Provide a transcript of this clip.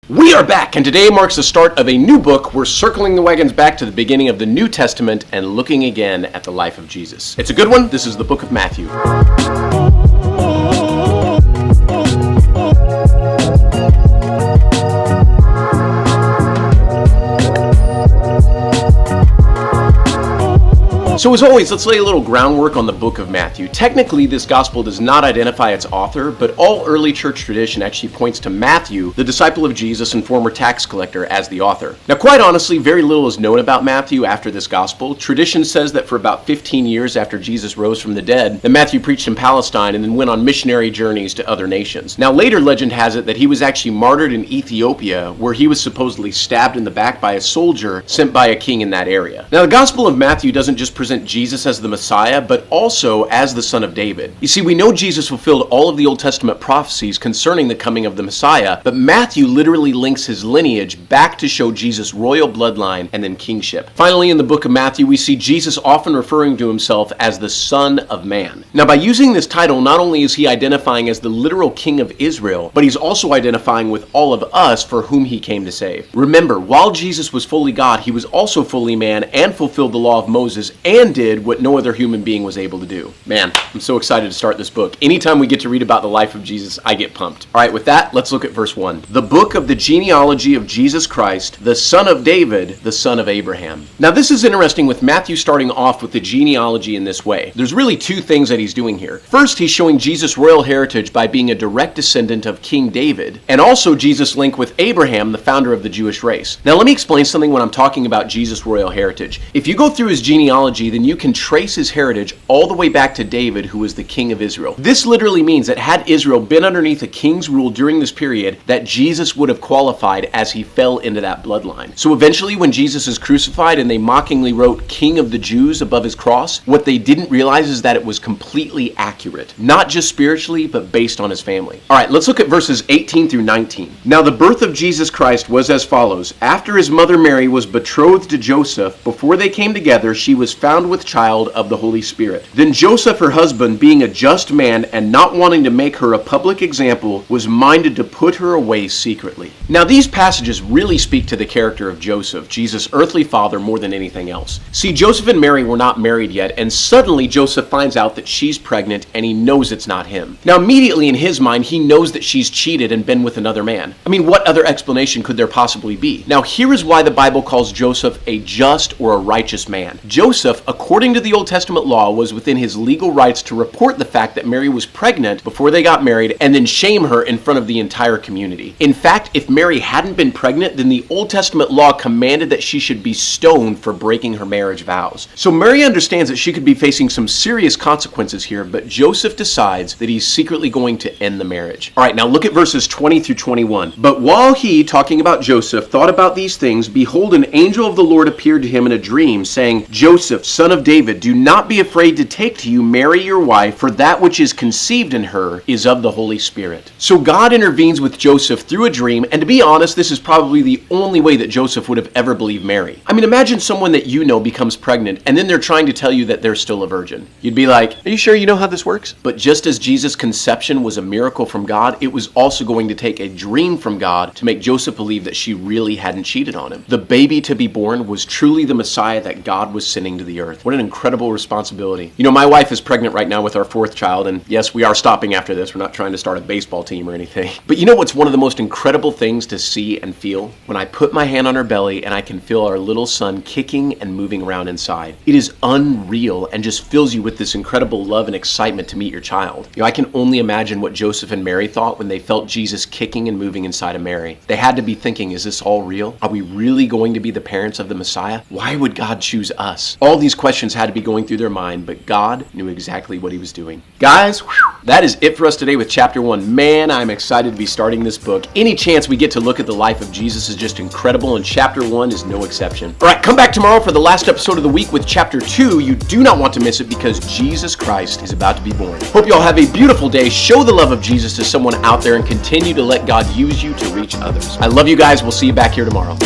We are back, and today marks the start of a new book. We're circling the wagons back to the beginning of the New Testament and looking again at the life of Jesus. It's a good one. This is the book of Matthew. So as always, let's lay a little groundwork on the book of Matthew. Technically, this gospel does not identify its author, but all early church tradition actually points to Matthew, the disciple of Jesus and former tax collector, as the author. Now, quite honestly, very little is known about Matthew after this gospel. Tradition says that for about 15 years after Jesus rose from the dead, that Matthew preached in Palestine and then went on missionary journeys to other nations. Now, later legend has it that he was actually martyred in Ethiopia, where he was supposedly stabbed in the back by a soldier sent by a king in that area. Now, the Gospel of Matthew doesn't just present Jesus as the Messiah, but also as the son of David. You see, we know Jesus fulfilled all of the Old Testament prophecies concerning the coming of the Messiah, but Matthew literally links his lineage back to show Jesus' royal bloodline and then kingship. Finally, in the book of Matthew, we see Jesus often referring to himself as the Son of Man. Now, by using this title, not only is he identifying as the literal king of Israel, but he's also identifying with all of us for whom he came to save. Remember, while Jesus was fully God, he was also fully man and fulfilled the law of Moses and did what no other human being was able to do. Man, I'm so excited to start this book. Anytime we get to read about the life of Jesus, I get pumped. All right, with that, let's look at verse 1. The book of the genealogy of Jesus Christ, the son of David, the son of Abraham. Now, this is interesting with Matthew starting off with the genealogy in this way. There's really two things that he's doing here. First, he's showing Jesus' royal heritage by being a direct descendant of King David, and also Jesus' link with Abraham, the founder of the Jewish race. Now, let me explain something when I'm talking about Jesus' royal heritage. If you go through his genealogy, then you can trace his heritage all the way back to David, who was the king of Israel. This literally means that had Israel been underneath a king's rule during this period, that Jesus would have qualified as he fell into that bloodline. So eventually, when Jesus is crucified and they mockingly wrote King of the Jews above his cross, what they didn't realize is that it was completely accurate, not just spiritually, but based on his family. All right, let's look at verses 18 through 19. Now, the birth of Jesus Christ was as follows. After his mother Mary was betrothed to Joseph, before they came together, she was found with child of the Holy Spirit. Then Joseph, her husband, being a just man and not wanting to make her a public example, was minded to put her away secretly. Now, these passages really speak to the character of Joseph, Jesus' earthly father, more than anything else. See, Joseph and Mary were not married yet, and suddenly Joseph finds out that she's pregnant and he knows it's not him. Now, immediately in his mind, he knows that she's cheated and been with another man. I mean, what other explanation could there possibly be? Now, here is why the Bible calls Joseph a just or a righteous man. Joseph, according to the Old Testament law, was within his legal rights to report the fact that Mary was pregnant before they got married and then shame her in front of the entire community. In fact, if Mary hadn't been pregnant, then the Old Testament law commanded that she should be stoned for breaking her marriage vows. So Mary understands that she could be facing some serious consequences here, but Joseph decides that he's secretly going to end the marriage. All right, now look at verses 20 through 21. But while he, talking about Joseph, thought about these things, behold, an angel of the Lord appeared to him in a dream, saying, Joseph, son of David, do not be afraid to take to you Mary your wife, for that which is conceived in her is of the Holy Spirit. So God intervenes with Joseph through a dream, and to be honest, this is probably the only way that Joseph would have ever believed Mary. I mean, imagine someone that you know becomes pregnant, and then they're trying to tell you that they're still a virgin. You'd be like, are you sure you know how this works? But just as Jesus' conception was a miracle from God, it was also going to take a dream from God to make Joseph believe that she really hadn't cheated on him. The baby to be born was truly the Messiah that God was sending to the earth. What an incredible responsibility. You know, my wife is pregnant right now with our fourth child, and yes, we are stopping after this. We're not trying to start a baseball team or anything. But you know what's one of the most incredible things to see and feel? When I put my hand on her belly and I can feel our little son kicking and moving around inside. It is unreal and just fills you with this incredible love and excitement to meet your child. You know, I can only imagine what Joseph and Mary thought when they felt Jesus kicking and moving inside of Mary. They had to be thinking, is this all real? Are we really going to be the parents of the Messiah? Why would God choose us? All these questions had to be going through their mind, but God knew exactly what he was doing. Guys, that is it for us today with chapter 1. Man, I'm excited to be starting this book. Any chance we get to look at the life of Jesus is just incredible, and chapter 1 is no exception. All right, come back tomorrow for the last episode of the week with chapter 2. You do not want to miss it because Jesus Christ is about to be born. Hope you all have a beautiful day. Show the love of Jesus to someone out there and continue to let God use you to reach others. I love you guys. We'll see you back here tomorrow.